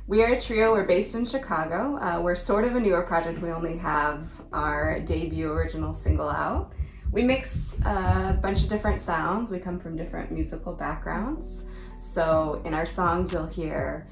We are a trio. We're based in Chicago. We're sort of a newer project. We only have our debut original single out. We mix a bunch of different sounds. We come from different musical backgrounds. So in our songs, you'll hear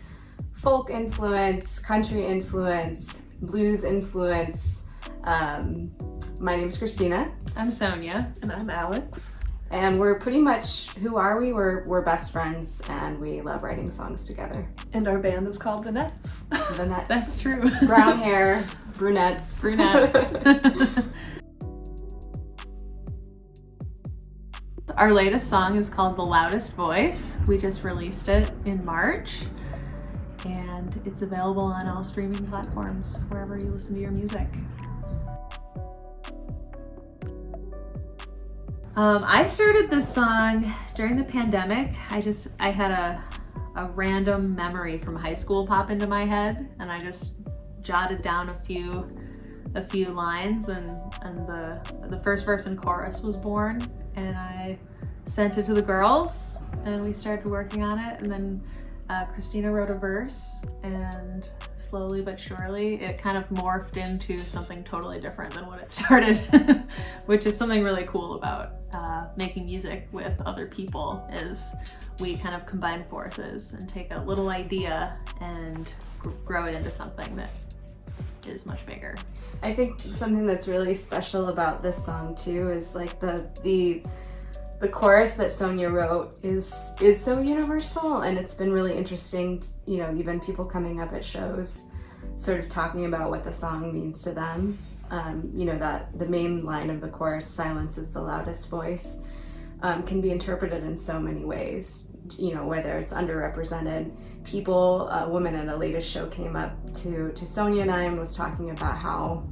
folk influence, country influence, blues influence. My name's Kristina. I'm Sonya. And I'm Alex. And we're pretty much, who are we? We're best friends and we love writing songs together. And our band is called The Nets. The Nets. That's true. Brown hair, brunettes. Our latest song is called The Loudest Voice. We just released it in March. And it's available on all streaming platforms, wherever you listen to your music. I started this song during the pandemic. I had a random memory from high school pop into my head, and I just jotted down a few lines, and the first verse and chorus was born, and I sent it to the girls, and we started working on it, and then Kristina wrote a verse, and slowly but surely it kind of morphed into something totally different than what it started, which is something really cool about making music with other people, is we kind of combine forces and take a little idea and grow it into something that is much bigger. I think something that's really special about this song too is like the chorus that Sonya wrote is so universal, and it's been really interesting, even people coming up at shows sort of talking about what the song means to them. That the main line of the chorus, silence is the loudest voice, can be interpreted in so many ways, whether it's underrepresented people. A woman at a latest show came up to Sonya and I and was talking about how,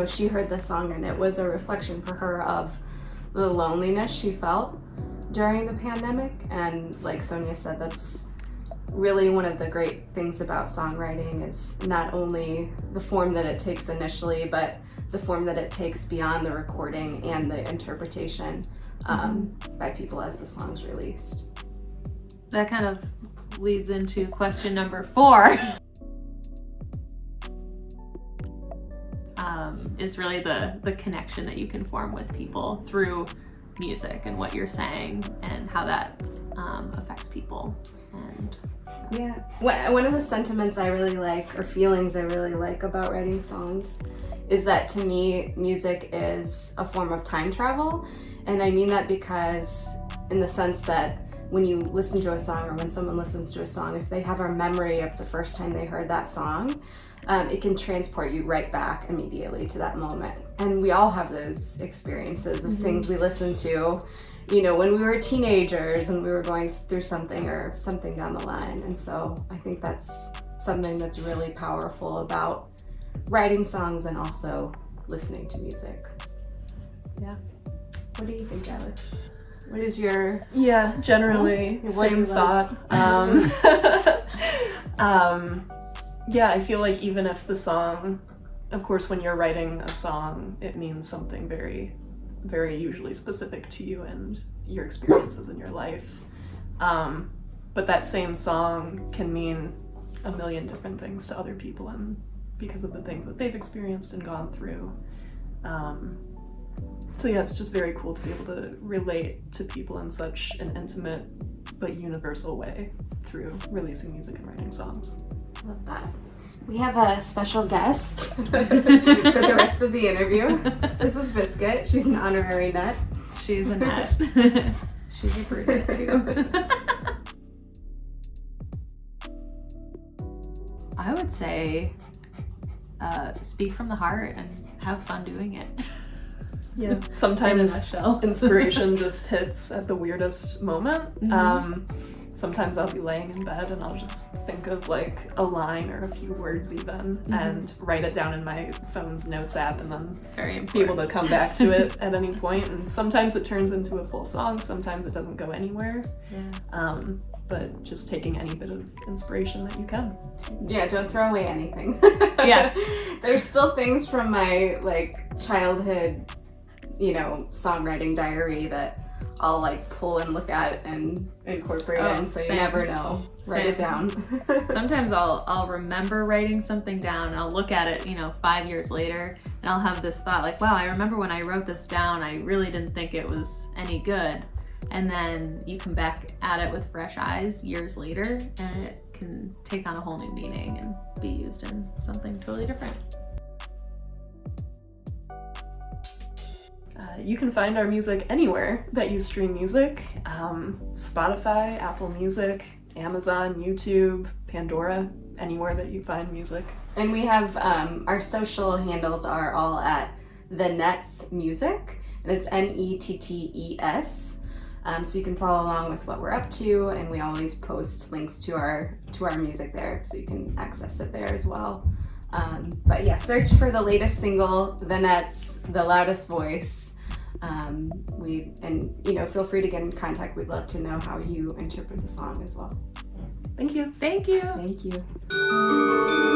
she heard the song and it was a reflection for her of the loneliness she felt during the pandemic. And like Sonya said, that's really one of the great things about songwriting, is not only the form that it takes initially, but the form that it takes beyond the recording and the interpretation by people as the song's released. That kind of leads into question number 4. Is really the connection that you can form with people through music and what you're saying and how that affects people. And yeah, one of the sentiments I really like, or feelings I really like about writing songs, is that to me music is a form of time travel. And I mean that because in the sense that when you listen to a song, or when someone listens to a song, if they have a memory of the first time they heard that song, it can transport you right back immediately to that moment. And we all have those experiences of things we listened to, when we were teenagers and we were going through something or something down the line. And so I think that's something that's really powerful about writing songs and also listening to music. yeah. What do you think, Alex? What is your... Yeah, generally, same thought. Yeah, I feel like even if the song, of course, when you're writing a song, it means something very, very usually specific to you and your experiences in your life. But that same song can mean a million different things to other people, and because of the things that they've experienced and gone through. So yeah, it's just very cool to be able to relate to people in such an intimate but universal way through releasing music and writing songs. Love that. We have a special guest for the rest of the interview. This is Biscuit. She's an honorary nut. She's a nut. She's a brunette too. I would say speak from the heart and have fun doing it. Yeah, sometimes inspiration just hits at the weirdest moment. Sometimes I'll be laying in bed and I'll just think of like a line or a few words even, and write it down in my phone's notes app, and then be able to come back to it at any point. And sometimes it turns into a full song, sometimes it doesn't go anywhere. Yeah. But just taking any bit of inspiration that you can. Yeah, don't throw away anything. Yeah. There's still things from my childhood, songwriting diary that I'll like pull and look at and incorporate Oh, in, so same. you never know. Write it down. Sometimes I'll remember writing something down and I'll look at it, 5 years later, and I'll have this thought like, wow, I remember when I wrote this down, I really didn't think it was any good. And then you come back at it with fresh eyes years later, and it can take on a whole new meaning and be used in something totally different. You can find our music anywhere that you stream music. Spotify, Apple Music, Amazon, YouTube, Pandora, anywhere that you find music. And we have our social handles are all at The Nets Music, and it's NETTES. So you can follow along with what we're up to, and we always post links to our music there, so you can access it there as well. But yeah, search for the latest single, The Nets, The Loudest Voice. Feel free to get in contact. We'd love to know how you interpret the song as well. Thank you. Thank you. Thank you.